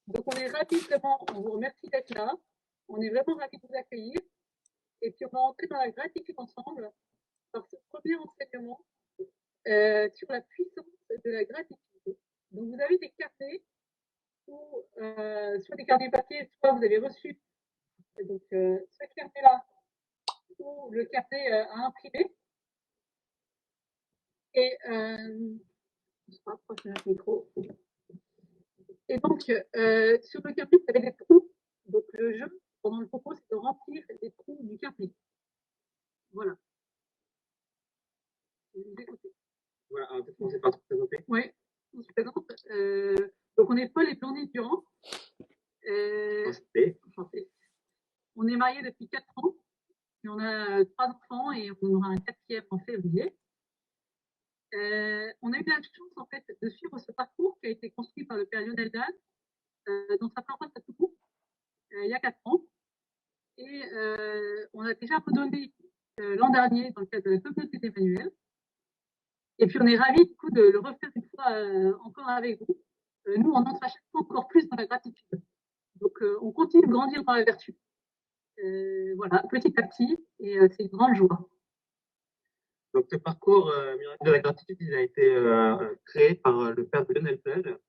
Donc, on est ravis, vraiment, on vous remercie d'être là. On est vraiment ravis de vous accueillir. Et puis, on va entrer dans la gratitude ensemble par ce premier enseignement sur la puissance de la gratitude. Donc, vous avez des carnets, ou soit des carnets papier, soit vous avez reçu donc, ce carnet-là ou le carnet à imprimer. Et je me rapproche de notre micro. Et donc, sur le carnet, vous avez des trous. Donc, le jeu, pendant le propos, c'est de remplir les trous du carnet. Voilà. Je vous écoute. Voilà, alors peut-être commencer par te présenter. Oui, on se présente. Donc, on est Paul et Blandine Durand. Enchanté. On est mariés depuis 4 ans. Et on a 3 enfants et on aura un 4e en février. On a eu la chance, en fait, de suivre ce parcours qui a été construit par le père Lionel Dahl dans sa paroisse à Toulon il y a 4 ans. Et on a déjà redonné l'an dernier dans le cadre de la communauté d'Emmanuel. Et puis on est ravis du coup de le refaire une fois encore avec vous. Nous, on entre à chaque fois encore plus dans la gratitude. Donc on continue de grandir dans la vertu. Voilà, petit à petit, et c'est une grande joie. Donc ce parcours Miracle de la gratitude, il a été créé par le père Lionel Dahl,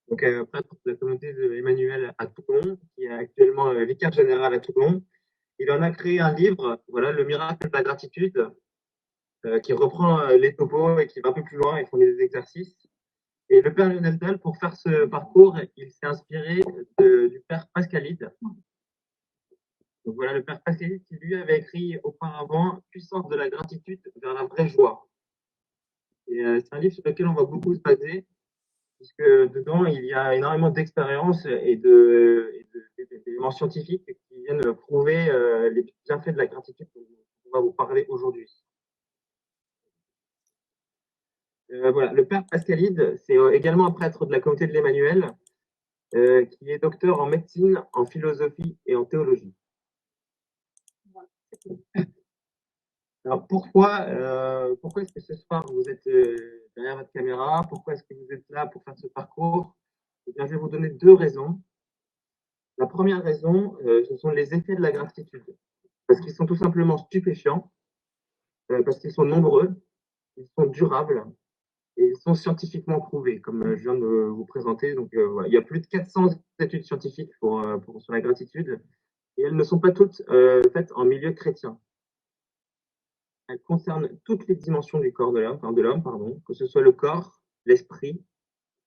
donc prêtre de la communauté d'Emmanuel à Toulon, qui est actuellement vicaire général à Toulon. Il en a créé un livre, voilà, le miracle de la gratitude, qui reprend les topos et qui va un peu plus loin et fournit des exercices. Et le père Lionel Dahl, pour faire ce parcours, il s'est inspiré du père Pascalide. Donc voilà, le père Pascalide qui lui avait écrit auparavant Puissance de la gratitude vers la vraie joie. Et c'est un livre sur lequel on va beaucoup se baser, puisque dedans il y a énormément d'expériences et d'éléments scientifiques qui viennent prouver les bienfaits de la gratitude dont on va vous parler aujourd'hui. Voilà, le père Pascalide, c'est également un prêtre de la communauté de l'Emmanuel, qui est docteur en médecine, en philosophie et en théologie. Alors pourquoi est-ce que ce soir vous êtes derrière votre caméra? Pourquoi est-ce que vous êtes là pour faire ce parcours? Eh bien, je vais vous donner 2 raisons. La première raison, ce sont les effets de la gratitude, parce qu'ils sont tout simplement stupéfiants, parce qu'ils sont nombreux, ils sont durables et ils sont scientifiquement prouvés, comme je viens de vous présenter. Donc, voilà. Il y a plus de 400 études scientifiques sur la gratitude, et elles ne sont pas toutes faites en milieu chrétien. Elle concerne toutes les dimensions du corps de l'homme, que ce soit le corps, l'esprit,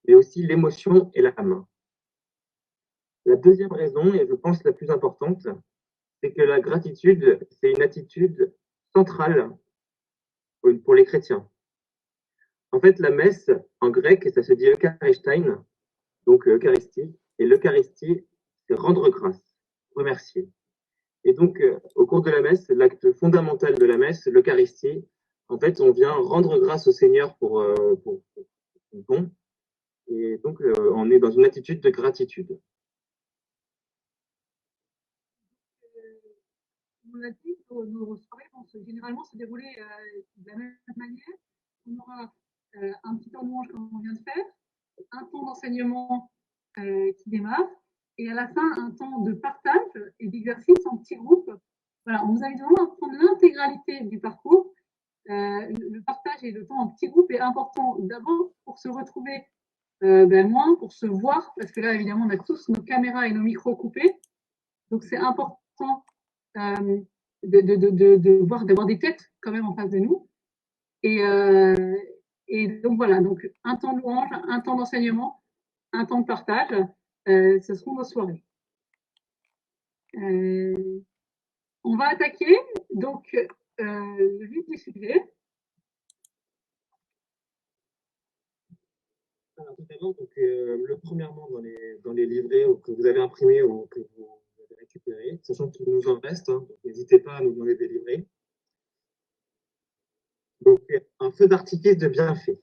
mais aussi l'émotion et l'âme. La deuxième raison, et je pense la plus importante, c'est que la gratitude, c'est une attitude centrale pour les chrétiens. En fait, la messe, en grec, ça se dit Eucharistein, donc Eucharistie, et l'Eucharistie, c'est rendre grâce, remercier. Et donc, au cours de la messe, l'acte fondamental de la messe, l'Eucharistie, en fait, on vient rendre grâce au Seigneur pour son don. Et donc, on est dans une attitude de gratitude. On a dit que nos soirées vont généralement se dérouler de la même manière. On aura un petit temps de louange comme on vient de faire, un temps d'enseignement qui démarre, et à la fin, un temps de partage et d'exercice en petits groupes. Voilà, on vous invite vraiment à prendre l'intégralité du parcours. Le partage et le temps en petits groupes est important d'abord pour se retrouver moins, pour se voir, parce que là, évidemment, on a tous nos caméras et nos micros coupés. Donc, c'est important de voir, d'avoir des têtes quand même en face de nous. Et donc, voilà, donc un temps de louange, un temps d'enseignement, un temps de partage, ce seront nos soirées. On va attaquer donc le vif du sujet. Alors, tout d'abord, premièrement, dans les livrets que vous avez imprimés ou que vous avez récupérés, sachant qu'il nous en reste, donc n'hésitez pas à nous demander des livrets. Donc, un feu d'artifice de bienfaits.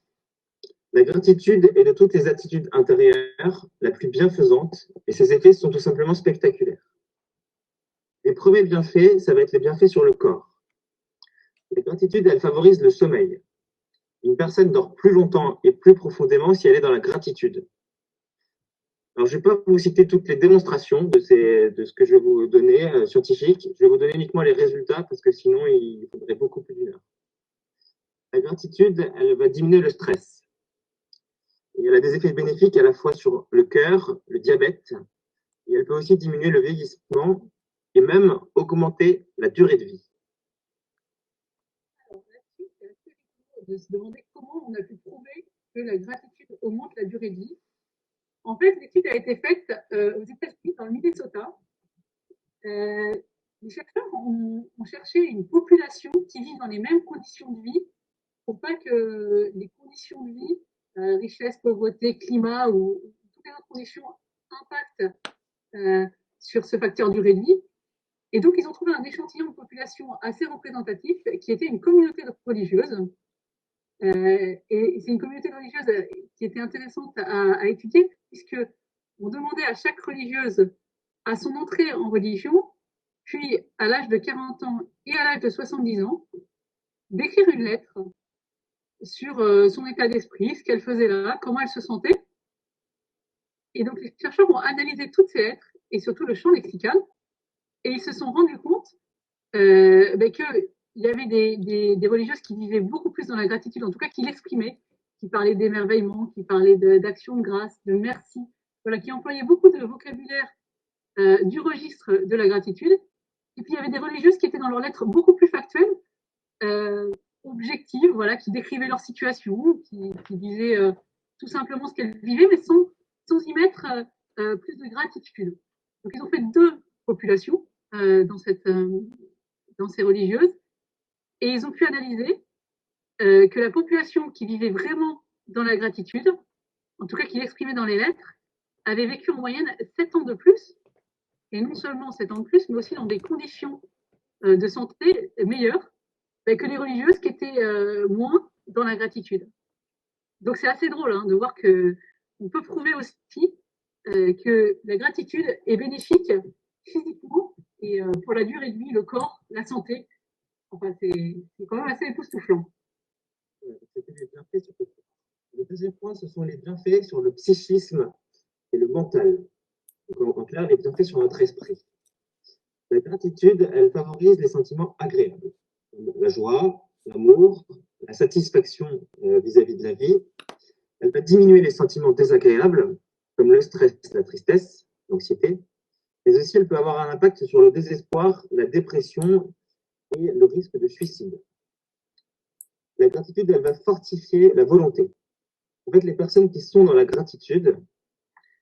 La gratitude est de toutes les attitudes intérieures la plus bienfaisante et ses effets sont tout simplement spectaculaires. Les premiers bienfaits, ça va être les bienfaits sur le corps. La gratitude, elle favorise le sommeil. Une personne dort plus longtemps et plus profondément si elle est dans la gratitude. Alors, Alors, je ne vais pas vous citer toutes les démonstrations de ce que je vais vous donner scientifiques. Je vais vous donner uniquement les résultats parce que sinon, il faudrait beaucoup plus d'une heure. La gratitude, elle va diminuer le stress. Et elle a des effets bénéfiques à la fois sur le cœur, le diabète, et elle peut aussi diminuer le vieillissement et même augmenter la durée de vie. Alors là-dessus, c'est assez rigolo de se demander comment on a pu prouver que la gratitude augmente la durée de vie. En fait, l'étude a été faite aux États-Unis, dans le Minnesota. Les chercheurs ont cherché une population qui vit dans les mêmes conditions de vie pour pas que les conditions de vie, richesse, pauvreté, climat ou toutes les autres conditions impactent sur ce facteur durée de vie. Et donc, ils ont trouvé un échantillon de population assez représentatif qui était une communauté religieuse. Et c'est une communauté religieuse qui était intéressante à étudier puisque on demandait à chaque religieuse à son entrée en religion, puis à l'âge de 40 ans et à l'âge de 70 ans, d'écrire une lettre sur son état d'esprit, ce qu'elle faisait là, comment elle se sentait. Et donc les chercheurs ont analysé toutes ces lettres et surtout le champ lexical et ils se sont rendus compte qu'il y avait des religieuses qui vivaient beaucoup plus dans la gratitude, en tout cas qui l'exprimaient, qui parlaient d'émerveillement, qui parlaient d'action de grâce, de merci, voilà, qui employaient beaucoup de vocabulaire du registre de la gratitude. Et puis il y avait des religieuses qui étaient dans leurs lettres beaucoup plus factuelles, objectives, voilà, qui décrivaient leur situation, qui disaient tout simplement ce qu'elles vivaient, mais sans y mettre plus de gratitude. Donc ils ont fait deux populations dans ces religieuses et ils ont pu analyser que la population qui vivait vraiment dans la gratitude, en tout cas qui l'exprimait dans les lettres, avait vécu en moyenne 7 ans de plus, et non seulement 7 ans de plus, mais aussi dans des conditions de santé meilleures que les religieuses qui étaient moins dans la gratitude. Donc c'est assez drôle de voir qu'on peut prouver aussi que la gratitude est bénéfique physiquement et pour la durée de vie, le corps, la santé. Enfin, c'est quand même assez époustouflant. C'était les bienfaits sur le corps. Le deuxième point, ce sont les bienfaits sur le psychisme et le mental. Donc, en clair, les bienfaits sur notre esprit. La gratitude, elle favorise les sentiments agréables. La joie, l'amour, la satisfaction vis-à-vis de la vie. Elle va diminuer les sentiments désagréables, comme le stress, la tristesse, l'anxiété. Mais aussi, elle peut avoir un impact sur le désespoir, la dépression et le risque de suicide. La gratitude, elle va fortifier la volonté. En fait, les personnes qui sont dans la gratitude,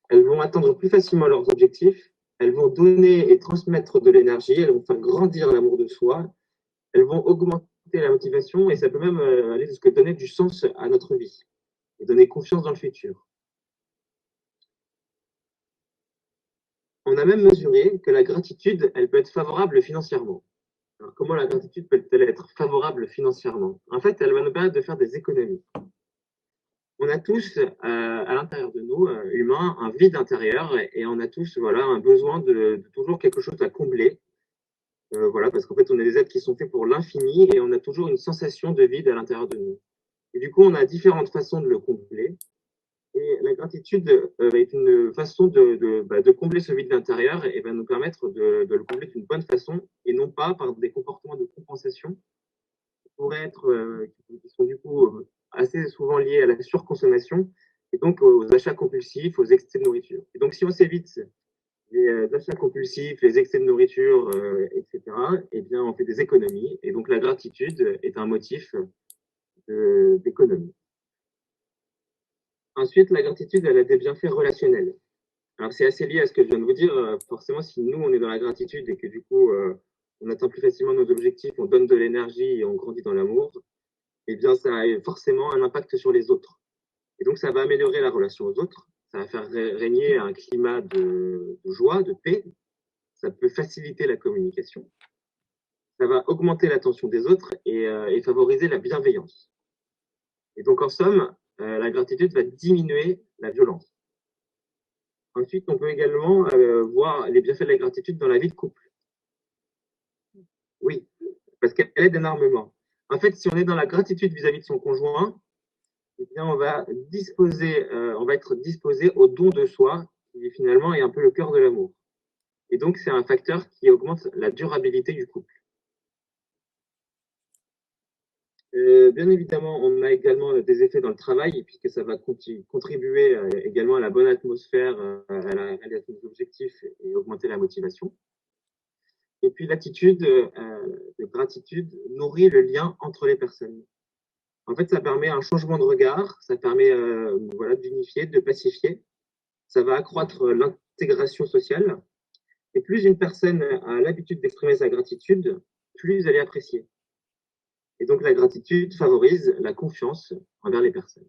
elles vont atteindre plus facilement leurs objectifs, elles vont donner et transmettre de l'énergie, elles vont faire grandir l'amour de soi, elles vont augmenter la motivation et ça peut même aller jusqu'à donner du sens à notre vie et donner confiance dans le futur. On a même mesuré que la gratitude, elle peut être favorable financièrement. Alors, comment la gratitude peut-elle être favorable financièrement? En fait, elle va nous permettre de faire des économies. On a tous à l'intérieur de nous, humains, un vide intérieur et on a tous voilà, un besoin de toujours quelque chose à combler. Voilà, parce qu'en fait, on est des êtres qui sont faits pour l'infini et on a toujours une sensation de vide à l'intérieur de nous. Et du coup, on a différentes façons de le combler. Et la gratitude est une façon de combler ce vide intérieur et va nous permettre de le combler d'une bonne façon et non pas par des comportements de compensation qui pourraient être, qui sont du coup assez souvent liés à la surconsommation et donc aux achats compulsifs, aux excès de nourriture. Et donc, si on s'évite les achats compulsifs, les excès de nourriture, etc., eh bien, on fait des économies. Et donc, la gratitude est un motif d'économie. Ensuite, la gratitude, elle a des bienfaits relationnels. Alors, c'est assez lié à ce que je viens de vous dire. Forcément, si nous, on est dans la gratitude et que du coup, on atteint plus facilement nos objectifs, on donne de l'énergie et on grandit dans l'amour, eh bien, ça a forcément un impact sur les autres. Et donc, ça va améliorer la relation aux autres. Ça va faire régner un climat de joie, de paix. Ça peut faciliter la communication. Ça va augmenter l'attention des autres et favoriser la bienveillance. Et donc, en somme, la gratitude va diminuer la violence. Ensuite, on peut également voir les bienfaits de la gratitude dans la vie de couple. Oui, parce qu'elle aide énormément. En fait, si on est dans la gratitude vis-à-vis de son conjoint, eh bien, on va être disposé au don de soi qui finalement est un peu le cœur de l'amour. Et donc, c'est un facteur qui augmente la durabilité du couple. Bien évidemment, on a également des effets dans le travail, puisque ça va contribuer également à la bonne atmosphère, à la réalisation des objectifs et augmenter la motivation. Et puis l'attitude de gratitude nourrit le lien entre les personnes. En fait, ça permet un changement de regard, ça permet voilà, d'unifier, de pacifier. Ça va accroître l'intégration sociale. Et plus une personne a l'habitude d'exprimer sa gratitude, plus elle est appréciée. Et donc la gratitude favorise la confiance envers les personnes.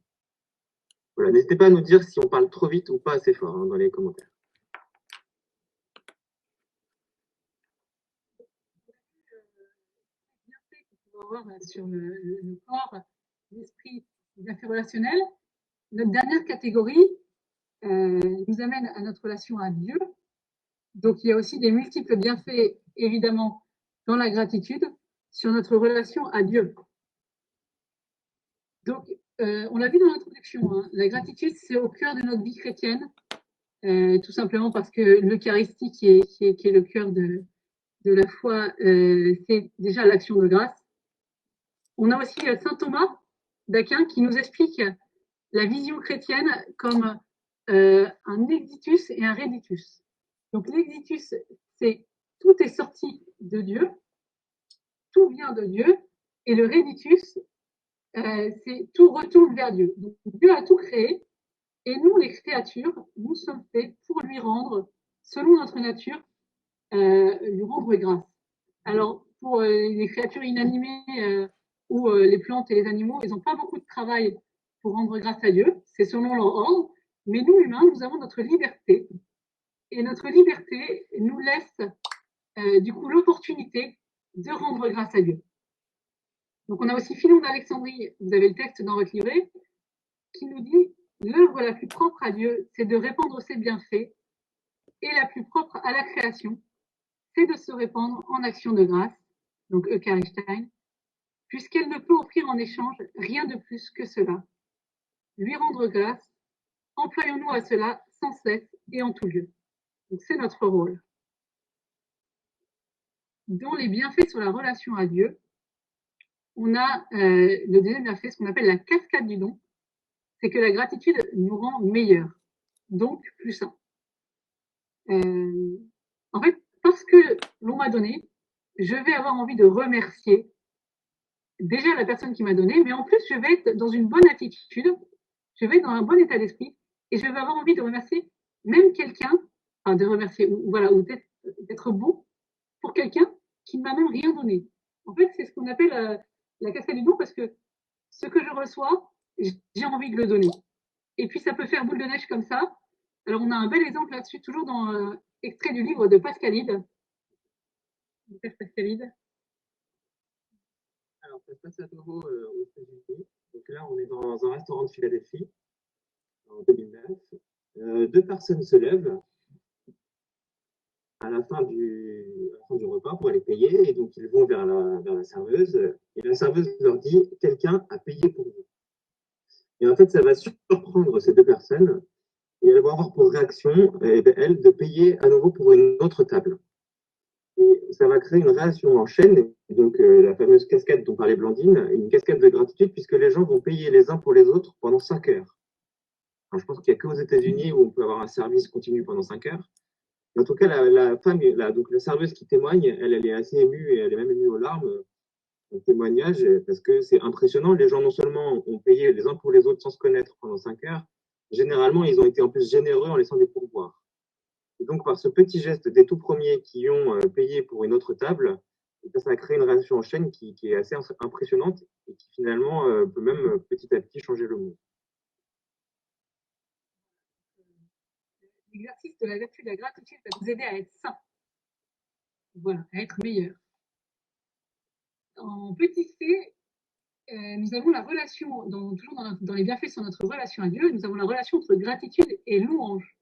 Voilà, n'hésitez pas à nous dire si on parle trop vite ou pas assez fort dans les commentaires. Sur le corps, l'esprit, les affaires relationnelles. Notre dernière catégorie nous amène à notre relation à Dieu. Donc, il y a aussi des multiples bienfaits, évidemment, dans la gratitude sur notre relation à Dieu. Donc, on l'a vu dans l'introduction, hein, la gratitude, c'est au cœur de notre vie chrétienne, tout simplement parce que l'Eucharistie, qui est le cœur de la foi, c'est déjà l'action de grâce. On a aussi saint Thomas d'Aquin qui nous explique la vision chrétienne comme un exitus et un reditus. Donc l'exitus, c'est tout est sorti de Dieu, tout vient de Dieu, et le reditus, c'est tout retourne vers Dieu. Donc Dieu a tout créé, et nous, les créatures, nous sommes faits pour lui rendre, selon notre nature, lui rendre grâce. Alors, pour les créatures inanimées ou les plantes et les animaux, ils n'ont pas beaucoup de travail pour rendre grâce à Dieu, c'est selon leur ordre, mais nous, humains, nous avons notre liberté, et notre liberté nous laisse du coup l'opportunité de rendre grâce à Dieu. Donc on a aussi Philon d'Alexandrie, vous avez le texte dans votre livret, qui nous dit l'œuvre la plus propre à Dieu, c'est de répandre ses bienfaits, et la plus propre à la création, c'est de se répandre en action de grâce, donc Eucharistie, puisqu'elle ne peut offrir en échange rien de plus que cela. Lui rendre grâce, employons-nous à cela sans cesse et en tout lieu. Donc c'est notre rôle. Dans les bienfaits sur la relation à Dieu, on a le deuxième bienfait, ce qu'on appelle la cascade du don, c'est que la gratitude nous rend meilleurs, donc plus sains. En fait, parce que l'on m'a donné, je vais avoir envie de remercier déjà la personne qui m'a donné, mais en plus, je vais être dans une bonne attitude, je vais être dans un bon état d'esprit, et je vais avoir envie de remercier même quelqu'un, enfin de remercier, ou voilà, ou d'être bon pour quelqu'un qui ne m'a même rien donné. En fait, c'est ce qu'on appelle la cascade du don, parce que ce que je reçois, j'ai envie de le donner. Et puis, ça peut faire boule de neige comme ça. Alors, on a un bel exemple là-dessus, toujours dans extrait du livre de Pascalide. Pascalide. Alors, ça se passe à nouveau aux États-Unis. Donc là, on est dans un restaurant de Philadelphie en 2009. Deux personnes se lèvent à la fin du repas pour aller payer, et donc ils vont vers la serveuse, et la serveuse leur dit « quelqu'un a payé pour vous ». Et en fait, ça va surprendre ces deux personnes, et elles vont avoir pour réaction, elles, de payer à nouveau pour une autre table. Et ça va créer une réaction en chaîne, donc la fameuse cascade dont parlait Blandine, une cascade de gratitude, puisque les gens vont payer les uns pour les autres pendant 5 heures. Alors, je pense qu'il n'y a qu'aux États-Unis où on peut avoir un service continu pendant 5 heures. En tout cas, la femme, donc la serveuse qui témoigne, elle est assez émue, et elle est même émue aux larmes, en témoignage, parce que c'est impressionnant. Les gens, non seulement ont payé les uns pour les autres sans se connaître pendant 5 heures, généralement, ils ont été en plus généreux en laissant des pourboires. Et donc, par ce petit geste des tout premiers qui ont payé pour une autre table, ça a créé une réaction en chaîne qui est assez impressionnante et qui finalement peut même petit à petit changer le monde. L'exercice de la vertu de la gratitude va vous aider à être sain. Voilà, à être meilleur. En petit c, nous avons la relation, toujours dans les bienfaits sur notre relation à Dieu, nous avons la relation entre gratitude et louange.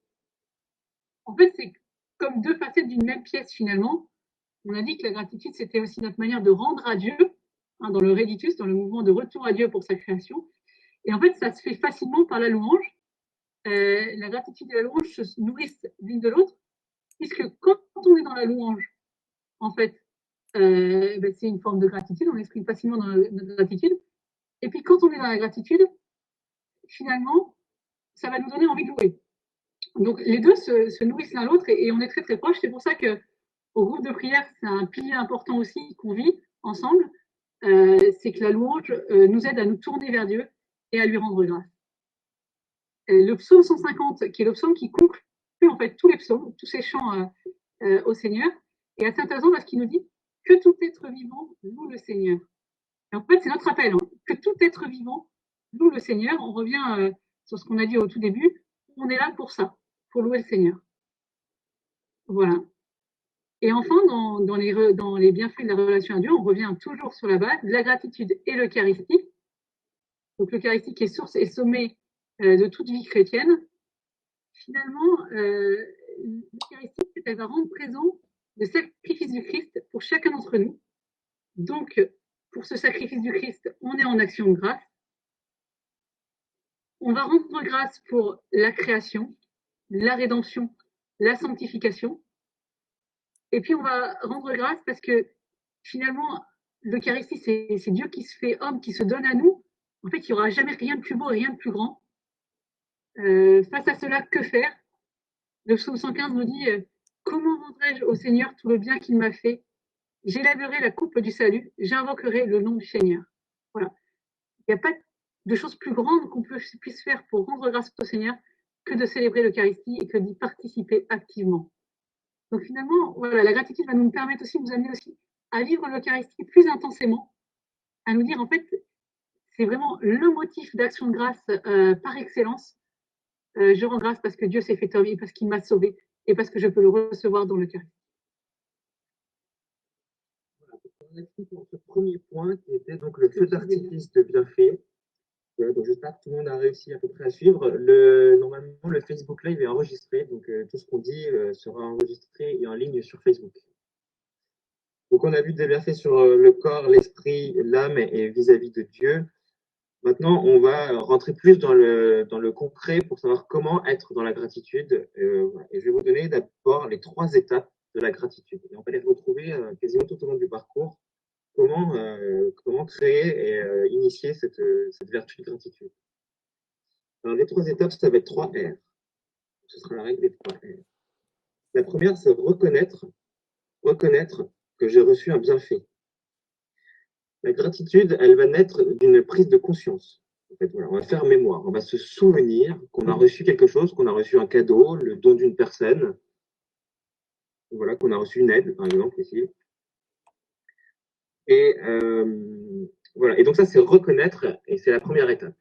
En fait, c'est comme deux facettes d'une même pièce finalement. On a dit que la gratitude, c'était aussi notre manière de rendre à Dieu, hein, dans le reditus, dans le mouvement de retour à Dieu pour sa création. Et en fait, ça se fait facilement par la louange. la gratitude et la louange se nourrissent l'une de l'autre, puisque quand on est dans la louange, en fait, c'est une forme de gratitude, on exprime facilement notre gratitude. Et puis quand on est dans la gratitude, finalement, ça va nous donner envie de louer. Donc les deux se nourrissent l'un l'autre et on est très très proches. C'est pour ça que au groupe de prière, c'est un pilier important aussi qu'on vit ensemble. C'est que la louange nous aide à nous tourner vers Dieu et à lui rendre grâce. Le psaume 150, qui est le psaume qui conclut en fait tous les psaumes, tous ces chants au Seigneur, est assez intéressant parce qu'il nous dit que tout être vivant loue le Seigneur. Et en fait, c'est notre appel, hein, que tout être vivant loue le Seigneur. On revient sur ce qu'on a dit au tout début. On est là pour ça, pour louer le Seigneur. Voilà. Et enfin, dans les bienfaits de la relation à Dieu, on revient toujours sur la base de la gratitude et l'Eucharistie. Donc l'Eucharistie qui est source et sommet de toute vie chrétienne. Finalement, l'Eucharistie, elle va rendre présent le sacrifice du Christ pour chacun d'entre nous. Donc, pour ce sacrifice du Christ, on est en action de grâce. On va rendre grâce pour la création, la rédemption, la sanctification. Et puis, on va rendre grâce parce que finalement, l'Eucharistie, c'est Dieu qui se fait homme, qui se donne à nous. En fait, il n'y aura jamais rien de plus beau et rien de plus grand. Face à cela, que faire? Le psaume 115 nous dit comment rendrai-je au Seigneur tout le bien qu'il m'a fait? J'élèverai la coupe du salut, j'invoquerai le nom du Seigneur. Voilà. Il n'y a pas de chose plus grande qu'on puisse faire pour rendre grâce au Seigneur que de célébrer l'Eucharistie et que d'y participer activement. Donc finalement, voilà, la gratitude va nous permettre aussi, nous amener aussi à vivre l'Eucharistie plus intensément, à nous dire en fait, c'est vraiment le motif d'action de grâce par excellence. Je rends grâce parce que Dieu s'est fait homme et parce qu'il m'a sauvé et parce que je peux le recevoir dans l'Eucharistie. Merci pour ce premier point qui était donc le feu d'artifice de bienfait. Donc j'espère que tout le monde a réussi à peu près à suivre. Normalement, le Facebook Live est enregistré, donc tout ce qu'on dit sera enregistré et en ligne sur Facebook. Donc on a vu des bienfaits sur le corps, l'esprit, l'âme et vis-à-vis de Dieu. Maintenant, on va rentrer plus dans le concret pour savoir comment être dans la gratitude. Et je vais vous donner d'abord les 3 étapes de la gratitude. Et on va les retrouver quasiment tout au long du parcours. Comment créer et initier cette vertu de gratitude. Alors, les 3 étapes, ça va être 3 R. Ce sera la règle des 3 R. La première, c'est reconnaître que j'ai reçu un bienfait. La gratitude, elle va naître d'une prise de conscience. En fait, voilà, on va faire mémoire, on va se souvenir qu'on a reçu quelque chose, qu'on a reçu un cadeau, le don d'une personne, voilà, qu'on a reçu une aide, par exemple, ici. Et voilà. Et donc ça, c'est reconnaître, et c'est la première étape.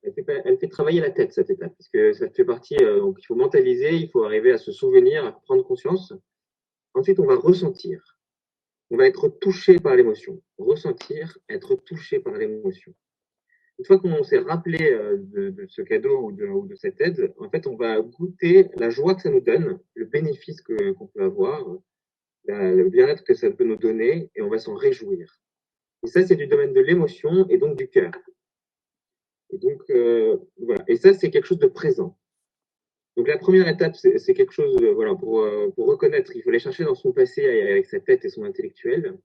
Elle fait travailler la tête, cette étape, parce que ça fait partie, donc il faut mentaliser, il faut arriver à se souvenir, à prendre conscience. Ensuite, on va ressentir. On va être touché par l'émotion. Ressentir, être touché par l'émotion. Une fois qu'on s'est rappelé de ce cadeau ou de cette aide, en fait, on va goûter la joie que ça nous donne, le bénéfice qu'on peut avoir, le bien-être que ça peut nous donner, et on va s'en réjouir. Et ça, c'est du domaine de l'émotion et donc du cœur. Et donc, voilà. Et ça, c'est quelque chose de présent. Donc, la première étape, c'est quelque chose, voilà, pour reconnaître, il faut aller chercher dans son passé avec sa tête et son intellectuel.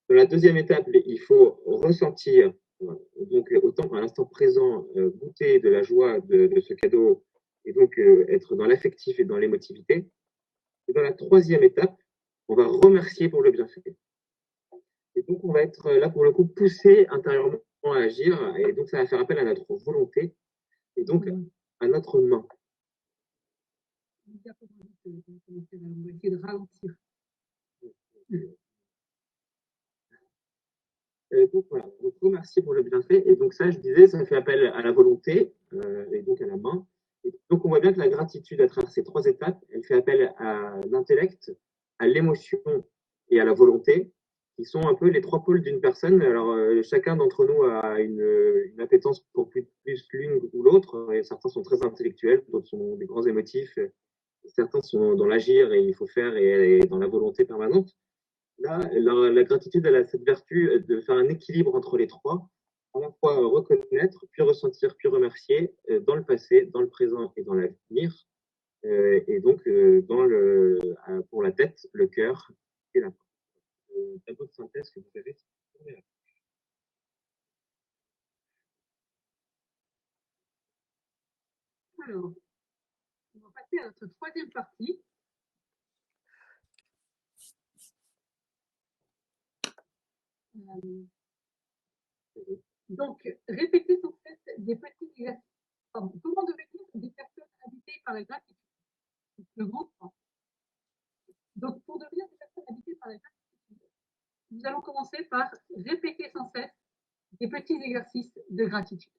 Dans la deuxième étape, il faut ressentir, donc autant à l'instant présent, goûter de la joie de ce cadeau et donc être dans l'affectif et dans l'émotivité. Et dans la troisième étape, on va remercier pour le bienfait. Et donc, on va être là, pour le coup, poussé intérieurement à agir. Et donc, ça va faire appel à notre volonté et donc à notre main. On va essayer de ralentir. Donc voilà, donc remercier pour le bienfait. Et donc ça, je disais, ça fait appel à la volonté et donc à la main. Et donc on voit bien que la gratitude à travers ces 3 étapes, elle fait appel à l'intellect, à l'émotion et à la volonté, qui sont un peu les 3 pôles d'une personne. Alors chacun d'entre nous a une appétence pour plus l'une ou l'autre. Et certains sont très intellectuels, d'autres sont des grands émotifs. Certains sont dans l'agir et il faut faire et dans la volonté permanente. Là, la gratitude, elle a cette vertu de faire un équilibre entre les 3 à la fois reconnaître, puis ressentir, puis remercier dans le passé, dans le présent et dans l'avenir. Et donc, pour la tête, le cœur et la tableau de synthèse que vous avez. Alors, on va passer à notre troisième partie. Donc, répéter sans cesse des petits exercices. Comment devenir des personnes habitées par la gratitude? Le grand point. Donc, pour devenir des personnes habitées par la gratitude, nous allons commencer par répéter sans cesse des petits exercices de gratitude.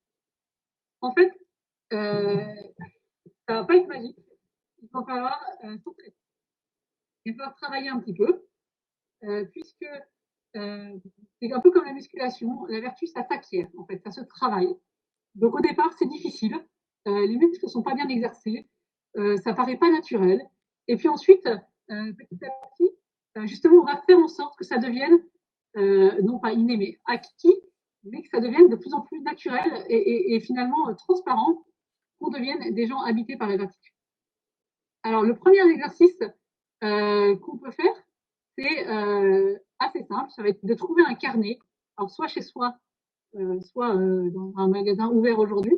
En fait, ça va pas être magique. Il va falloir s'entraîner. Il va falloir travailler un petit peu, puisque c'est un peu comme la musculation. La vertu, ça s'acquiert, en fait, ça se travaille. Donc au départ, c'est difficile. Les muscles ne sont pas bien exercés. Ça paraît pas naturel. Et puis ensuite, petit à petit, justement, on va faire en sorte que ça devienne, non pas inné, mais acquis, mais que ça devienne de plus en plus naturel et finalement transparent, qu'on devienne des gens habités par la gratitude. Alors, le premier exercice qu'on peut faire, c'est assez simple. Ça va être de trouver un carnet, alors soit chez soi, soit dans un magasin ouvert aujourd'hui.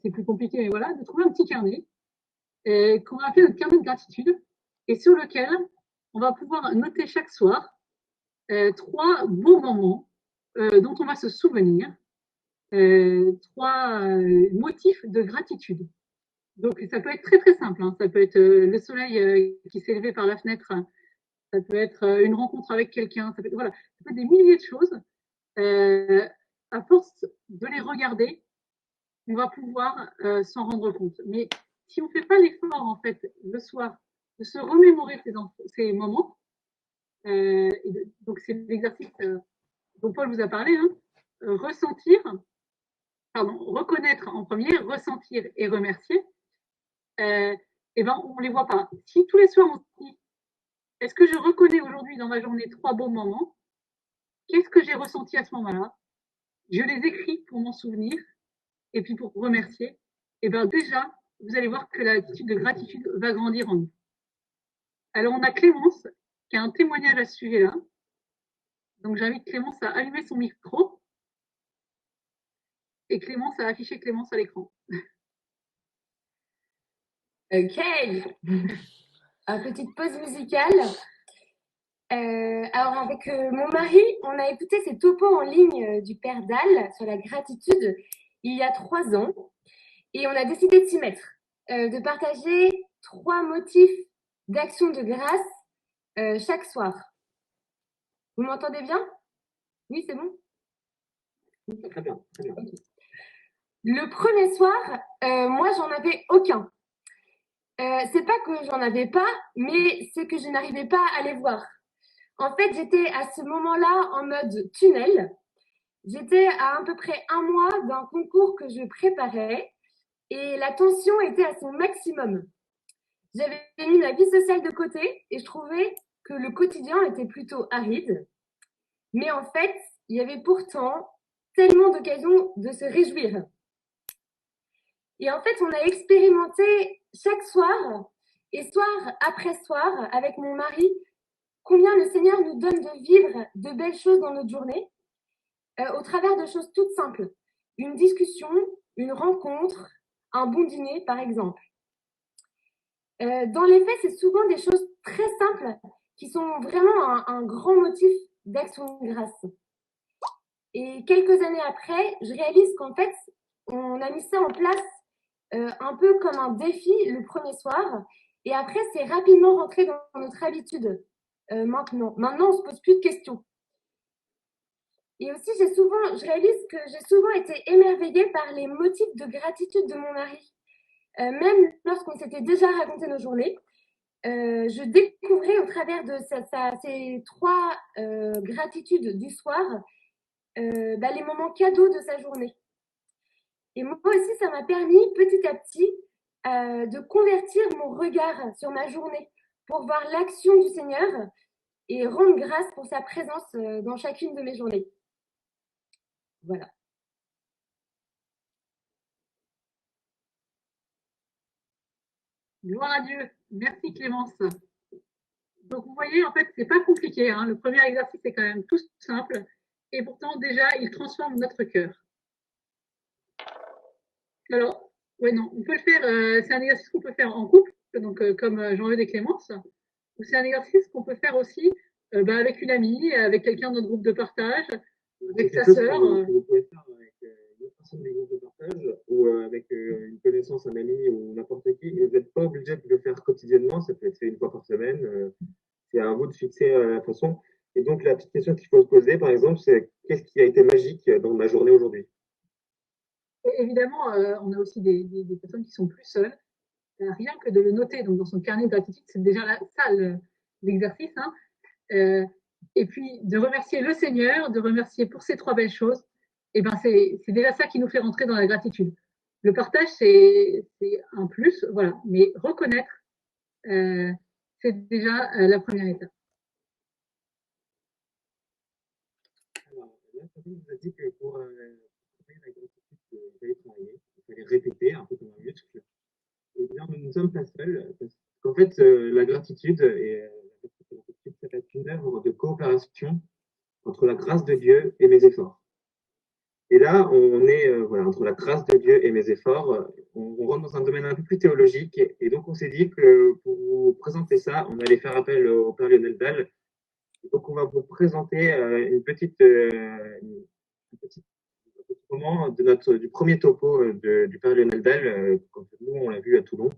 C'est plus compliqué, mais voilà, de trouver un petit carnet qu'on va appeler notre carnet de gratitude et sur lequel on va pouvoir noter chaque soir 3 bons moments dont on va se souvenir, 3 motifs de gratitude. Donc ça peut être très très simple, hein. Ça peut être le soleil qui s'est levé par la fenêtre, ça peut être une rencontre avec quelqu'un, ça peut être, voilà, ça peut être des milliers de choses. À force de les regarder, on va pouvoir s'en rendre compte. Mais si on ne fait pas l'effort, en fait, le soir, de se remémorer ces moments, donc c'est l'exercice dont Paul vous a parlé, hein, reconnaître en premier, ressentir et remercier, et ben on les voit pas. Si tous les soirs on se dit, est-ce que je reconnais aujourd'hui dans ma journée 3 beaux moments? Qu'est-ce que j'ai ressenti à ce moment-là? Je les écris pour m'en souvenir et puis pour remercier. Et ben déjà, vous allez voir que l'attitude de gratitude va grandir en nous. Alors on a Clémence qui a un témoignage à ce sujet-là. Donc j'invite Clémence à allumer son micro et Clémence à afficher Clémence à l'écran. Ok, une petite pause musicale. Alors avec mon mari, on a écouté ces topos en ligne du Père Dalle sur la gratitude il y a 3 ans et on a décidé de s'y mettre, de partager 3 motifs d'action de grâce chaque soir. Vous m'entendez bien? Oui, c'est bon? Très bien, très bien. Le premier soir, moi j'en avais aucun. C'est pas que j'en avais pas, mais c'est que je n'arrivais pas à les voir. En fait, j'étais à ce moment-là en mode tunnel. J'étais à peu près 1 mois d'un concours que je préparais et la tension était à son maximum. J'avais mis ma vie sociale de côté et je trouvais que le quotidien était plutôt aride. Mais en fait, il y avait pourtant tellement d'occasions de se réjouir. Et en fait, on a expérimenté chaque soir et soir après soir avec mon mari combien le Seigneur nous donne de vivre de belles choses dans notre journée au travers de choses toutes simples. Une discussion, une rencontre, un bon dîner, par exemple. Dans les faits, c'est souvent des choses très simples qui sont vraiment un grand motif d'action de grâce. Et quelques années après, je réalise qu'en fait, on a mis ça en place un peu comme un défi le premier soir. Et après, c'est rapidement rentré dans notre habitude. Maintenant, on ne se pose plus de questions. Et aussi, je réalise que j'ai souvent été émerveillée par les motifs de gratitude de mon mari. Même lorsqu'on s'était déjà raconté nos journées, je découvrais au travers de ces 3 gratitudes du soir les moments cadeaux de sa journée. Et moi aussi, ça m'a permis petit à petit de convertir mon regard sur ma journée pour voir l'action du Seigneur et rendre grâce pour sa présence dans chacune de mes journées. Voilà. Gloire à Dieu. Merci Clémence. Donc vous voyez, en fait, c'est pas compliqué, hein. Le premier exercice est quand même tout simple. Et pourtant, déjà, il transforme notre cœur. Alors, ouais, non, on peut le faire, c'est un exercice qu'on peut faire en couple, donc comme Jean-Eudes et Clémence, ou c'est un exercice qu'on peut faire aussi avec une amie, avec quelqu'un de notre groupe de partage, C'est avec quelque sa chose sœur. que vous pouvez faire avec une autre personne des groupes de partage ou avec une connaissance, un ami ou n'importe qui. Et vous n'êtes pas obligé de le faire quotidiennement, ça peut être fait une fois par semaine. C'est à vous de fixer la façon. Et donc, la petite question qu'il faut se poser, par exemple, c'est qu'est-ce qui a été magique dans ma journée aujourd'hui? Et évidemment, on a aussi des personnes qui sont plus seules. Rien que de le noter donc dans son carnet de gratitude, c'est déjà ça l'exercice. Hein. Et puis de remercier le Seigneur, de remercier pour ces trois belles choses, et ben c'est déjà ça qui nous fait rentrer dans la gratitude. Le partage, c'est un plus, voilà, mais reconnaître, euh, c'est déjà la première étape. Alors, là, vous a dit que pour trouver la gratitude, il fallait travailler, il fallait répéter, un peu comme un muscle. Eh bien, nous ne sommes pas seuls, parce qu'en fait, la gratitude, ça va être une œuvre de coopération entre la grâce de Dieu et mes efforts. Et là, on est voilà, entre la grâce de Dieu et mes efforts, on rentre dans un domaine un peu plus théologique. Et donc, on s'est dit que pour vous présenter ça, on allait faire appel au Père Lionel Dalle. Donc, on va vous présenter un petit moment du premier topo du Père Lionel Dalle, quand nous, on l'a vu à Toulon,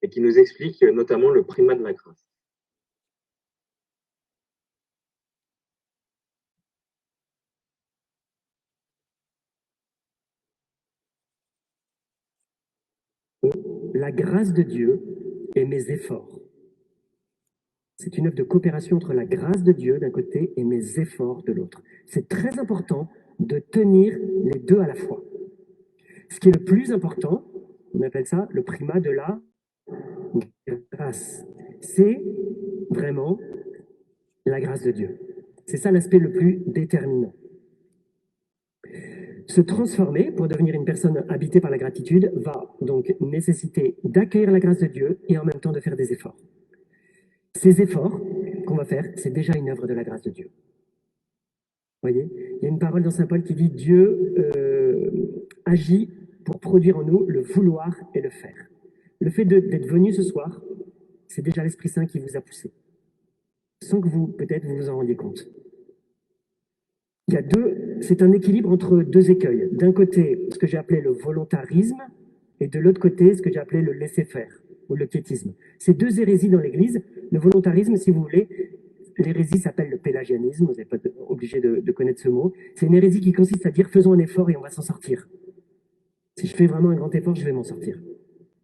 et qui nous explique notamment le primat de la grâce. La grâce de Dieu et mes efforts. C'est une œuvre de coopération entre la grâce de Dieu d'un côté et mes efforts de l'autre. C'est très important de tenir les deux à la fois. Ce qui est le plus important, on appelle ça le primat de la grâce. C'est vraiment la grâce de Dieu. C'est ça l'aspect le plus déterminant. Se transformer pour devenir une personne habitée par la gratitude va donc nécessiter d'accueillir la grâce de Dieu et en même temps de faire des efforts. Ces efforts qu'on va faire, c'est déjà une œuvre de la grâce de Dieu. Vous voyez, il y a une parole dans Saint Paul qui dit Dieu agit pour produire en nous le vouloir et le faire. Le fait d'être venu ce soir, c'est déjà l'Esprit Saint qui vous a poussé, sans que vous, peut-être, vous vous en rendiez compte. C'est un équilibre entre deux écueils. D'un côté, ce que j'ai appelé le volontarisme, et de l'autre côté, ce que j'ai appelé le laisser-faire, ou le piétisme. Ces deux hérésies dans l'Église, le volontarisme, si vous voulez, l'hérésie s'appelle le pélagianisme, vous n'êtes pas obligé de connaître ce mot. C'est une hérésie qui consiste à dire faisons un effort et on va s'en sortir. Si je fais vraiment un grand effort, je vais m'en sortir.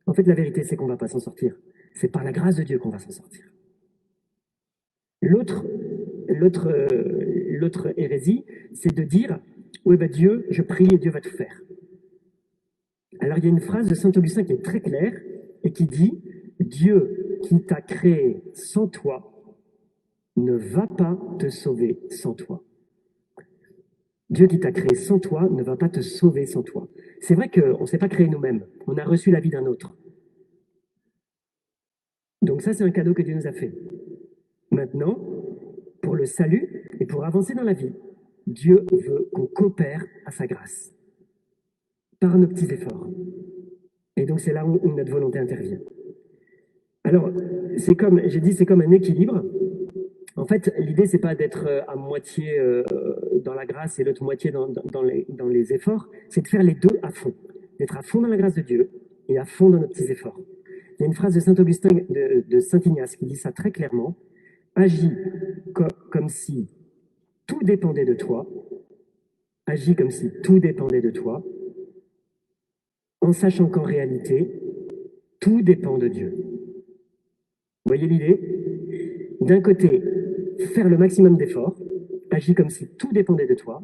En fait, la vérité, c'est qu'on ne va pas s'en sortir. C'est par la grâce de Dieu qu'on va s'en sortir. L'autre hérésie, c'est de dire oui, ben Dieu, je prie et Dieu va tout faire. Alors, il y a une phrase de saint Augustin qui est très claire et qui dit Dieu qui t'a créé sans toi ne va pas te sauver sans toi. Dieu qui t'a créé sans toi ne va pas te sauver sans toi. C'est vrai qu'on ne s'est pas créé nous-mêmes. On a reçu la vie d'un autre. Donc ça, c'est un cadeau que Dieu nous a fait. Maintenant, pour le salut et pour avancer dans la vie, Dieu veut qu'on coopère à sa grâce par nos petits efforts. Et donc c'est là où notre volonté intervient. Alors, c'est comme, j'ai dit, c'est comme un équilibre. En fait, l'idée, c'est pas d'être à moitié dans la grâce et l'autre moitié dans les efforts, c'est de faire les deux à fond. D'être à fond dans la grâce de Dieu et à fond dans nos petits efforts. Il y a une phrase de Saint Augustin, de Saint Ignace, qui dit ça très clairement. Agis comme si tout dépendait de toi. Agis comme si tout dépendait de toi, en sachant qu'en réalité, tout dépend de Dieu. Vous voyez l'idée? D'un côté, faire le maximum d'efforts, agis comme si tout dépendait de toi,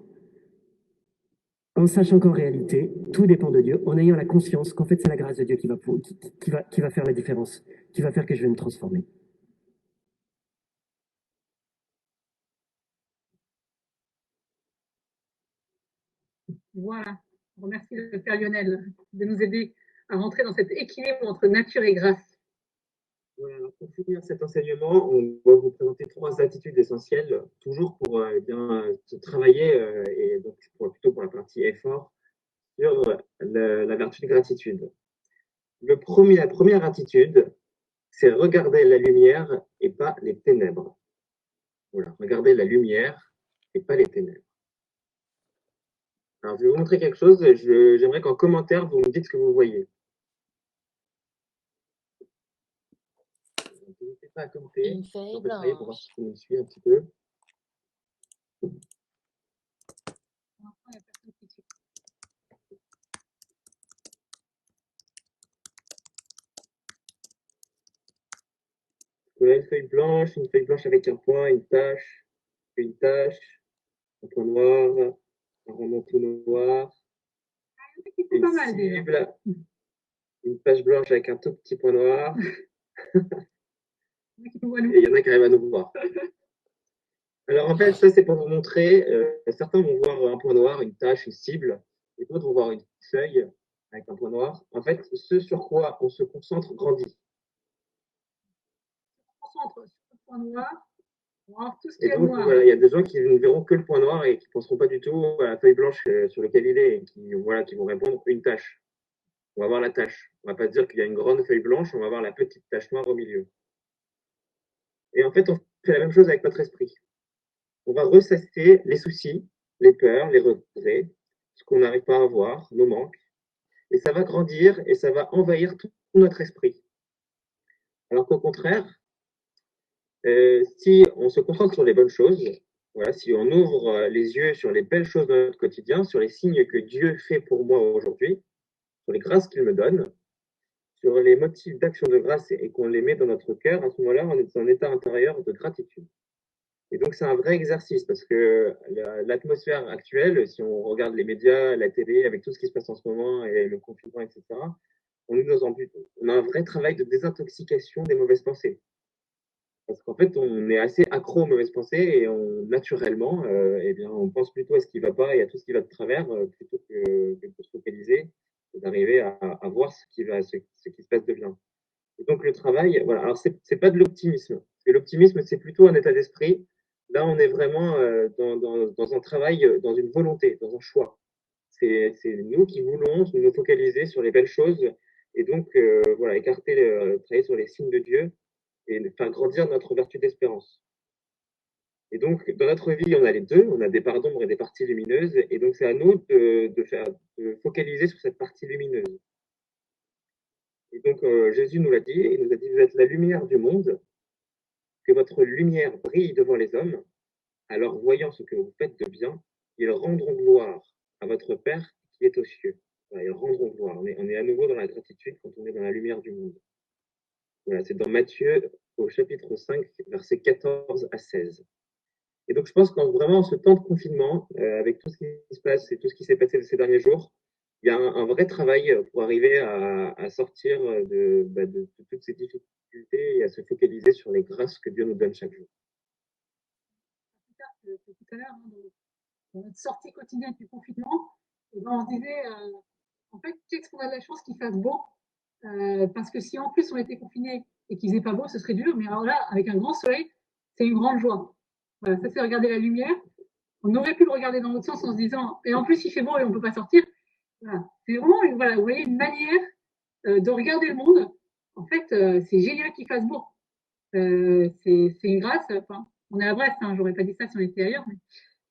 en sachant qu'en réalité, tout dépend de Dieu, en ayant la conscience qu'en fait, c'est la grâce de Dieu qui va faire la différence, qui va faire que je vais me transformer. Voilà. On remercie le Père Lionel de nous aider à rentrer dans cet équilibre entre nature et grâce. Voilà, alors pour finir cet enseignement, on va vous présenter 3 attitudes essentielles, toujours pour se travailler, et donc plutôt pour la partie effort, sur la vertu de gratitude. La première attitude, c'est regarder la lumière et pas les ténèbres. Voilà, regarder la lumière et pas les ténèbres. Alors, je vais vous montrer quelque chose. J'aimerais qu'en commentaire, vous me dites ce que vous voyez. N'hésitez pas à commenter. Une feuille On peut travailler pour voir blanche. si vous me suivez un petit peu. Pour l'instant, il n'y a personne qui suit. Voilà une feuille blanche avec un point, une tache, un point noir, un roman tout noir, Qui font une pas mal déjà. cible, une page blanche avec un tout petit point noir, Il y en a qui nous voient nous. et il y en a qui arrivent à nous voir. Alors en fait, ça c'est pour vous montrer, certains vont voir un point noir, une tache, une cible, et d'autres vont voir une feuille avec un point noir. En fait, ce sur quoi on se concentre grandit. On se concentre sur le point noir, on va voir tout ce Et qu'il y a de donc noir. voilà, il y a des gens qui ne verront que le point noir et qui ne penseront pas du tout à la feuille blanche sur laquelle il est et qui vont répondre une tache. On va voir la tache. On va pas se dire qu'il y a une grande feuille blanche, on va voir la petite tache noire au milieu. Et en fait, on fait la même chose avec notre esprit. On va ressasser les soucis, les peurs, les regrets, ce qu'on n'arrive pas à voir, nos manques. Et ça va grandir et ça va envahir tout notre esprit. Alors qu'au contraire, si on se concentre sur les bonnes choses, voilà, si on ouvre les yeux sur les belles choses de notre quotidien, sur les signes que Dieu fait pour moi aujourd'hui, sur les grâces qu'il me donne, sur les motifs d'action de grâce et qu'on les met dans notre cœur, à ce moment-là, on est dans un état intérieur de gratitude. Et donc, c'est un vrai exercice parce que l'atmosphère actuelle, si on regarde les médias, la télé, avec tout ce qui se passe en ce moment et le confinement, etc., on est dans on a un vrai travail de désintoxication des mauvaises pensées. Parce qu'en fait, on est assez accro aux mauvaises pensées et naturellement, eh bien, on pense plutôt à ce qui ne va pas et à tout ce qui va de travers plutôt que de se focaliser et d'arriver à voir ce qui se passe de bien. Et donc, le travail, voilà. Alors, c'est pas de l'optimisme. Parce que l'optimisme, c'est plutôt un état d'esprit. Là, on est vraiment dans un travail, dans une volonté, dans un choix. C'est nous qui voulons nous focaliser sur les belles choses et donc, voilà, travailler sur les signes de Dieu et faire grandir notre vertu d'espérance. Et donc, dans notre vie, on a les deux, on a des parts d'ombre et des parties lumineuses, et donc c'est à nous de focaliser sur cette partie lumineuse. Et donc, Jésus nous l'a dit, il nous a dit, vous êtes la lumière du monde, que votre lumière brille devant les hommes, alors voyant ce que vous faites de bien, ils rendront gloire à votre Père qui est aux cieux. Voilà, ils rendront gloire. On est à nouveau dans la gratitude quand on est dans la lumière du monde. Voilà, c'est dans Matthieu au chapitre 5, versets 14 à 16. Et donc, je pense qu'en vraiment ce temps de confinement, avec tout ce qui se passe et tout ce qui s'est passé ces derniers jours, il y a un vrai travail pour arriver à sortir de toutes ces difficultés et à se focaliser sur les grâces que Dieu nous donne chaque jour. Tout à l'heure, dans notre sortie quotidienne du confinement, et ben, on se disait, en fait, qu'est-ce qu'on a de la chance qu'il fasse beau, parce que si en plus on était confiné et qu'il faisait pas beau, ce serait dur. Mais alors là, avec un grand soleil, c'est une grande joie. Voilà, ça c'est regarder la lumière. On aurait pu le regarder dans l'autre sens en se disant, et en plus il fait beau et on peut pas sortir. Voilà, c'est vraiment, voilà, vous voyez, une manière de regarder le monde. En fait, c'est génial qu'il fasse beau. C'est une grâce. Enfin, on est à Brest, hein, j'aurais pas dit ça si on était ailleurs.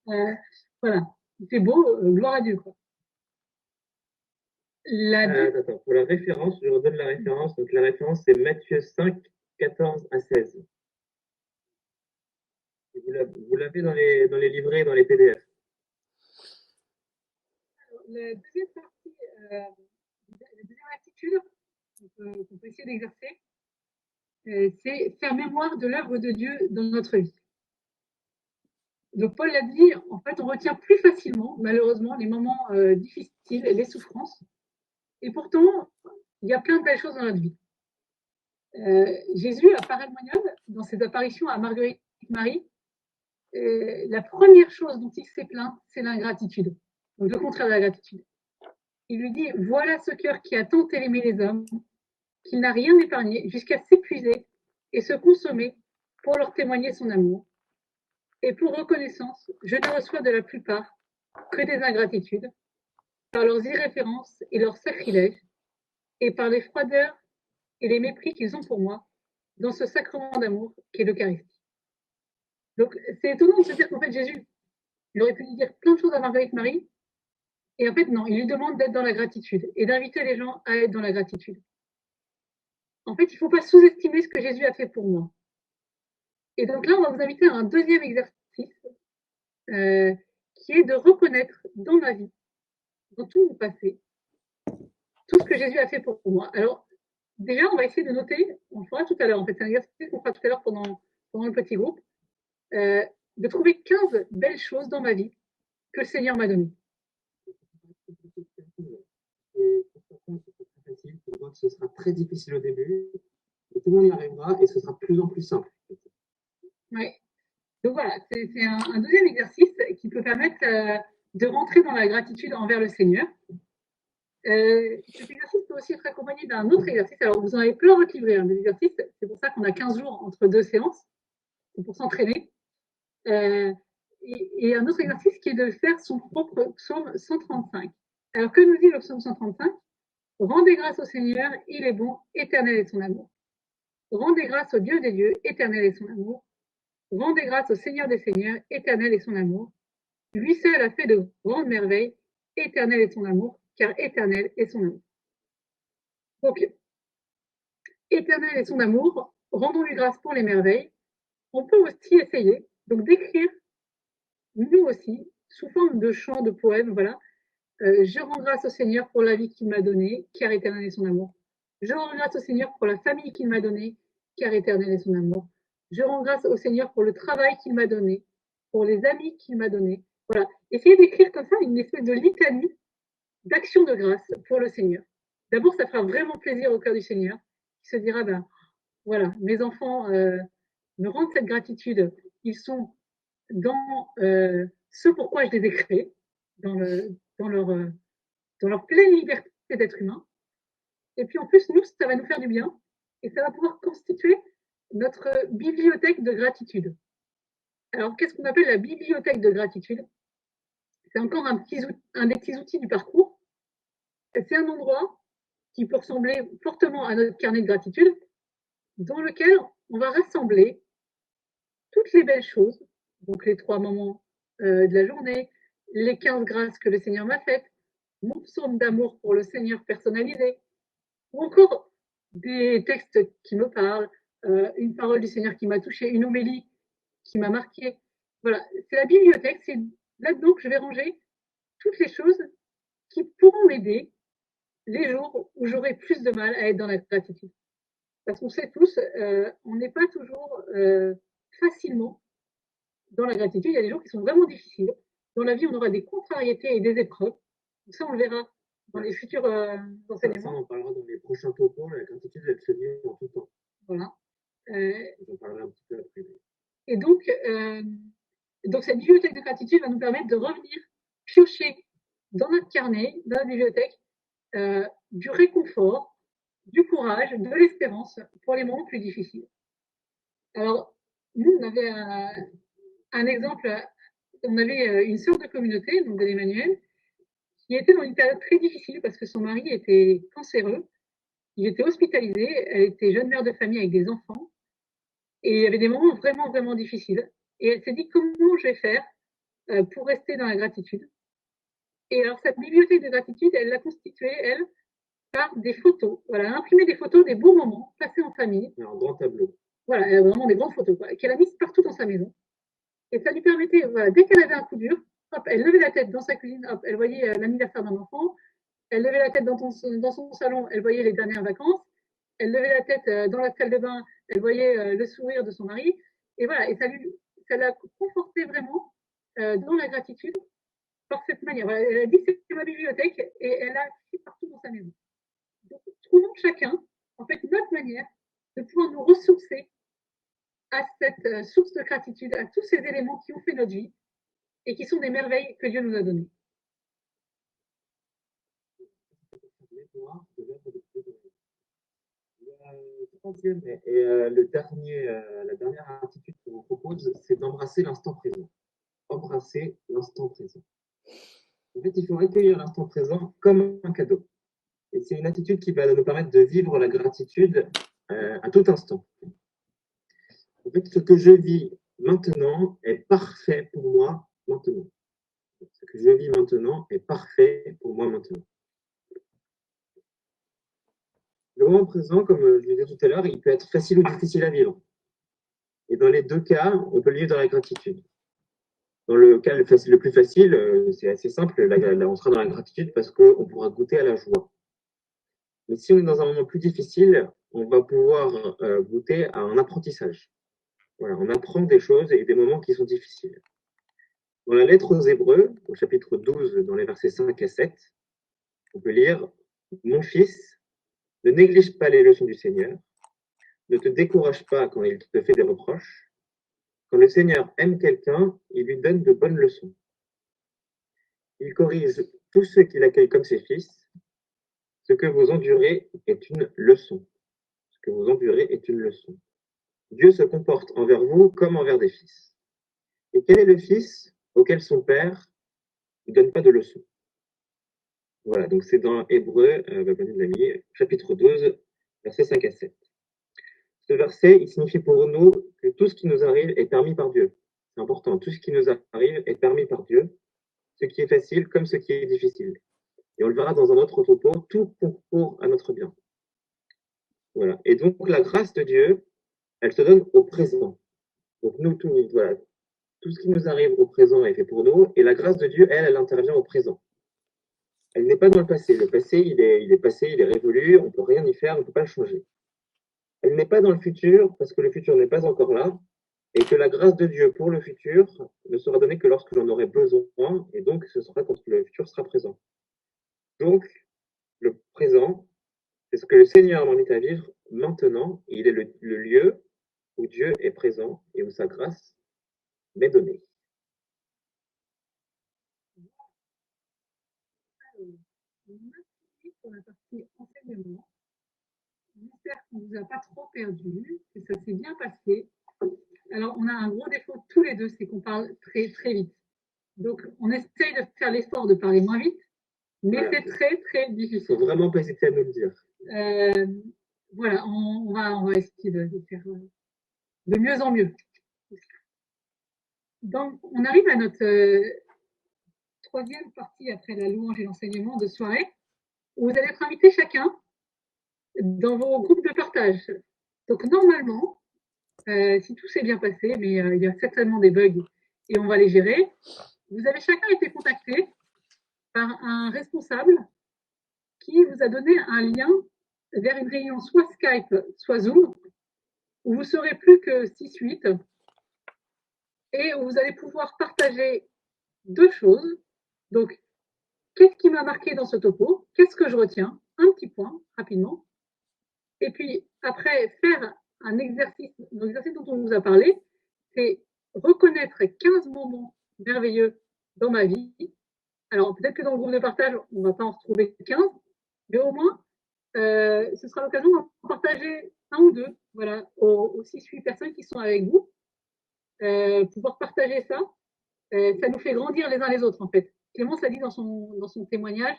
Mais, voilà, il fait beau, gloire à Dieu, quoi. D'accord. Pour la référence, je redonne la référence. Donc, la référence, c'est Matthieu 5, 14 à 16. Vous l'avez dans les livrets, dans les PDF. La deuxième partie, la deuxième attitude qu'on peut essayer d'exercer, c'est faire mémoire de l'œuvre de Dieu dans notre vie. Donc Paul l'a dit, en fait, on retient plus facilement, malheureusement, les moments difficiles, les souffrances. Et pourtant, il y a plein de belles choses dans notre vie. Jésus apparaît moyen dans ses apparitions à Marguerite Marie. La première chose dont il s'est plaint, c'est l'ingratitude. Donc, le contraire de la gratitude. Il lui dit, voilà ce cœur qui a tant aimé les hommes, qu'il n'a rien épargné jusqu'à s'épuiser et se consommer pour leur témoigner son amour. Et pour reconnaissance, je ne reçois de la plupart que des ingratitudes, par leurs irrévérences et leurs sacrilèges, et par les froideurs et les mépris qu'ils ont pour moi dans ce sacrement d'amour qu'est l'Eucharistie. Donc, c'est étonnant de se dire qu'en fait, Jésus, il aurait pu lui dire plein de choses à Marguerite Marie, et en fait, non, il lui demande d'être dans la gratitude et d'inviter les gens à être dans la gratitude. En fait, il ne faut pas sous-estimer ce que Jésus a fait pour moi. Et donc là, on va vous inviter à un deuxième exercice qui est de reconnaître dans ma vie, dans tout mon passé, tout ce que Jésus a fait pour moi. Alors, déjà, on va essayer de noter, on le fera tout à l'heure, en fait, c'est un exercice qu'on fera tout à l'heure pendant le petit groupe, de trouver 15 belles choses dans ma vie que le Seigneur m'a données. Et pour certains, ce sera très facile, pour d'autres, ce sera très difficile au début, mais tout le monde y arrivera et ce sera de plus en plus simple. Oui. Donc voilà, c'est un deuxième exercice qui peut permettre de rentrer dans la gratitude envers le Seigneur. Cet exercice peut aussi être accompagné d'un autre exercice. Alors, vous en avez plein votre livret des exercices. C'est pour ça qu'on a 15 jours entre deux séances. C'est pour s'entraîner. Et un autre exercice qui est de faire son propre psaume 135. Alors, que nous dit le psaume 135? Rendez grâce au Seigneur, il est bon, éternel est son amour. Rendez grâce au Dieu des dieux, éternel est son amour. Rendez grâce au Seigneur des seigneurs, éternel est son amour. Lui seul a fait de grandes merveilles, éternel est son amour, car éternel est son amour. Donc, éternel est son amour, rendons-lui grâce pour les merveilles. On peut aussi essayer donc d'écrire, nous aussi, sous forme de chants, de poèmes, voilà. Je rends grâce au Seigneur pour la vie qu'il m'a donnée, car éternel est son amour. Je rends grâce au Seigneur pour la famille qu'il m'a donnée, car éternel est son amour. Je rends grâce au Seigneur pour le travail qu'il m'a donné, pour les amis qu'il m'a donnés. Voilà. Essayez d'écrire comme ça une espèce de litanie d'action de grâce pour le Seigneur. D'abord, ça fera vraiment plaisir au cœur du Seigneur, qui se dira, ben, voilà, mes enfants me rendent cette gratitude. Ils sont dans ce pourquoi je les ai créés, dans, dans leur pleine liberté d'être humain. Et puis en plus, nous, ça va nous faire du bien et ça va pouvoir constituer notre bibliothèque de gratitude. Alors, qu'est-ce qu'on appelle la bibliothèque de gratitude? C'est encore un des petits outils du parcours. C'est un endroit qui peut ressembler fortement à notre carnet de gratitude, dans lequel on va rassembler toutes les belles choses, donc les 3 moments de la journée, les 15 grâces que le Seigneur m'a faites, mon psaume d'amour pour le Seigneur personnalisé, ou encore des textes qui me parlent, une parole du Seigneur qui m'a touché, une homélie qui m'a marqué. Voilà, c'est la bibliothèque, c'est là-dedans que je vais ranger toutes les choses qui pourront m'aider les jours où j'aurai plus de mal à être dans la gratitude. Parce qu'on sait tous, on n'est pas toujours facilement dans la gratitude. Il y a des jours qui sont vraiment difficiles. Dans la vie, on aura des contrariétés et des épreuves. Donc ça, on le verra dans les futurs enseignements. Ça, on parlera dans les prochains topos. La gratitude, elle se vit en tout temps. Voilà. On parlera un petit peu après. Et donc cette bibliothèque de gratitude va nous permettre de revenir piocher dans notre carnet, dans la bibliothèque, du réconfort, du courage, de l'espérance pour les moments plus difficiles. Alors, nous, on avait un exemple, on avait une sœur de communauté, donc de l'Emmanuel, qui était dans une période très difficile parce que son mari était cancéreux, il était hospitalisé, elle était jeune mère de famille avec des enfants, et il y avait des moments vraiment, vraiment difficiles. Et elle s'est dit, comment je vais faire pour rester dans la gratitude? Et alors, cette bibliothèque de gratitude, elle l'a constituée, elle, par des photos. Voilà, elle a imprimé des photos des beaux moments passés en famille. Un grand tableau. Voilà, elle a vraiment des grandes photos, qu'elle a mises partout dans sa maison. Et ça lui permettait, voilà, dès qu'elle avait un coup dur, hop, elle levait la tête dans sa cuisine, hop, elle voyait l'anniversaire d'un enfant, elle levait la tête dans son salon, elle voyait les dernières vacances, elle levait la tête dans la salle de bain, elle voyait le sourire de son mari, et voilà, et ça l'a conforté vraiment dans la gratitude par cette manière. Voilà, elle a dit c'est ma bibliothèque et elle l'a fait partout dans sa maison. Donc, trouvons chacun, en fait, notre manière de pouvoir nous ressourcer à cette source de gratitude, à tous ces éléments qui ont fait notre vie et qui sont des merveilles que Dieu nous a données. troisième et la dernière attitude que je vous propose, c'est d'embrasser l'instant présent. Embrasser l'instant présent. En fait, il faut accueillir l'instant présent comme un cadeau. Et c'est une attitude qui va nous permettre de vivre la gratitude à tout instant. En fait, ce que je vis maintenant est parfait pour moi maintenant. Ce que je vis maintenant est parfait pour moi maintenant. Le moment présent, comme je l'ai dit tout à l'heure, il peut être facile ou difficile à vivre. Et dans les deux cas, on peut le vivre dans la gratitude. Dans le cas le plus facile, c'est assez simple, là, on sera dans la gratitude parce qu'on pourra goûter à la joie. Mais si on est dans un moment plus difficile, on va pouvoir goûter à un apprentissage. Voilà, on apprend des choses et des moments qui sont difficiles. Dans la lettre aux Hébreux, au chapitre 12, dans les versets 5 à 7, on peut lire « Mon fils, ne néglige pas les leçons du Seigneur, ne te décourage pas quand il te fait des reproches. Quand le Seigneur aime quelqu'un, il lui donne de bonnes leçons. Il corrige tous ceux qu'il accueille comme ses fils. Ce que vous endurez est une leçon. Ce que vous endurez est une leçon. Dieu se comporte envers vous comme envers des fils. Et quel est le fils auquel son père ne donne pas de leçons? Voilà, donc c'est dans Hébreux, chapitre 12, versets 5 à 7. Ce verset, il signifie pour nous que tout ce qui nous arrive est permis par Dieu. C'est important, tout ce qui nous arrive est permis par Dieu, ce qui est facile comme ce qui est difficile. Et on le verra dans un autre propos, tout concourt à notre bien. Voilà. Et donc la grâce de Dieu, elle se donne au présent. Donc nous, tout ce qui nous arrive au présent est fait pour nous, et la grâce de Dieu, elle intervient au présent. Elle n'est pas dans le passé. Le passé, il est passé, il est révolu, on ne peut rien y faire, on ne peut pas le changer. Elle n'est pas dans le futur, parce que le futur n'est pas encore là, et que la grâce de Dieu pour le futur ne sera donnée que lorsque j'en aurai besoin, et donc ce sera quand le futur sera présent. Donc, le présent, c'est ce que le Seigneur m'invite à vivre maintenant, et il est le lieu où Dieu est présent et où sa grâce m'est donnée. On a fini pour la partie enseignement. J'espère qu'on ne vous a pas trop perdu, que ça s'est bien passé. Alors, on a un gros défaut tous les deux, c'est qu'on parle très très vite. Donc, on essaye de faire l'effort de parler moins vite, mais Voilà. c'est très très difficile. Il faut vraiment pas hésiter à nous le dire. Voilà, on va essayer de faire de mieux en mieux. Donc, on arrive à notre troisième partie après la louange et l'enseignement de soirée, où vous allez être invités chacun dans vos groupes de partage. Donc, normalement, si tout s'est bien passé, mais il y a certainement des bugs et on va les gérer, vous avez chacun été contacté par un responsable qui vous a donné un lien vers une réunion soit Skype, soit Zoom, où vous serez plus que 6-8 et où vous allez pouvoir partager deux choses. Donc, qu'est-ce qui m'a marqué dans ce topo? Qu'est-ce que je retiens? Un petit point, rapidement. Et puis, après, faire l'exercice dont on vous a parlé, c'est reconnaître 15 moments merveilleux dans ma vie. Alors, peut-être que dans le groupe de partage, on ne va pas en retrouver 15, mais au moins, ce sera l'occasion d'en partager un ou deux, voilà, aux 6-8 personnes qui sont avec vous. Pouvoir partager ça, ça nous fait grandir les uns les autres, en fait. Clémence a dit dans son témoignage,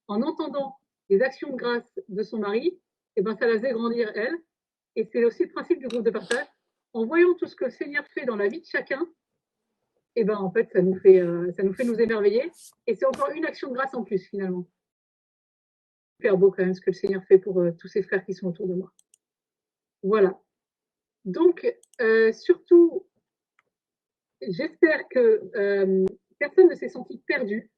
en entendant les actions de grâce de son mari, et ben, ça la faisait grandir elle. Et c'est aussi le principe du groupe de partage. En voyant tout ce que le Seigneur fait dans la vie de chacun, et ben, en fait, ça nous fait nous émerveiller. Et c'est encore une action de grâce en plus, finalement. Super beau quand même ce que le Seigneur fait pour tous ses frères qui sont autour de moi. Voilà. Donc, surtout, j'espère que personne ne s'est senti perdu.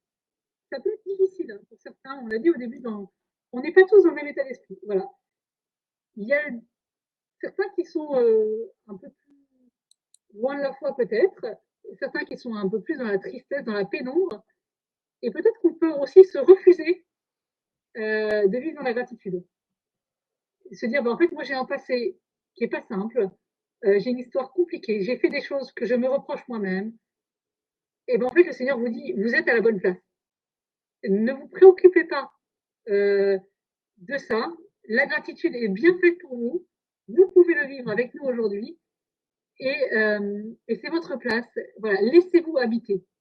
Ça peut être difficile pour certains. On l'a dit au début, on n'est pas tous dans le même état d'esprit. Voilà. Il y a certains qui sont un peu plus loin de la foi peut-être, certains qui sont un peu plus dans la tristesse, dans la pénombre, et peut-être qu'on peut aussi se refuser de vivre dans la gratitude. Se dire, en fait, moi j'ai un passé qui est pas simple, j'ai une histoire compliquée, j'ai fait des choses que je me reproche moi-même, et ben en fait le Seigneur vous dit, vous êtes à la bonne place. Ne vous préoccupez pas de ça, la gratitude est bien faite pour vous, vous pouvez le vivre avec nous aujourd'hui et c'est votre place. Voilà, laissez-vous habiter.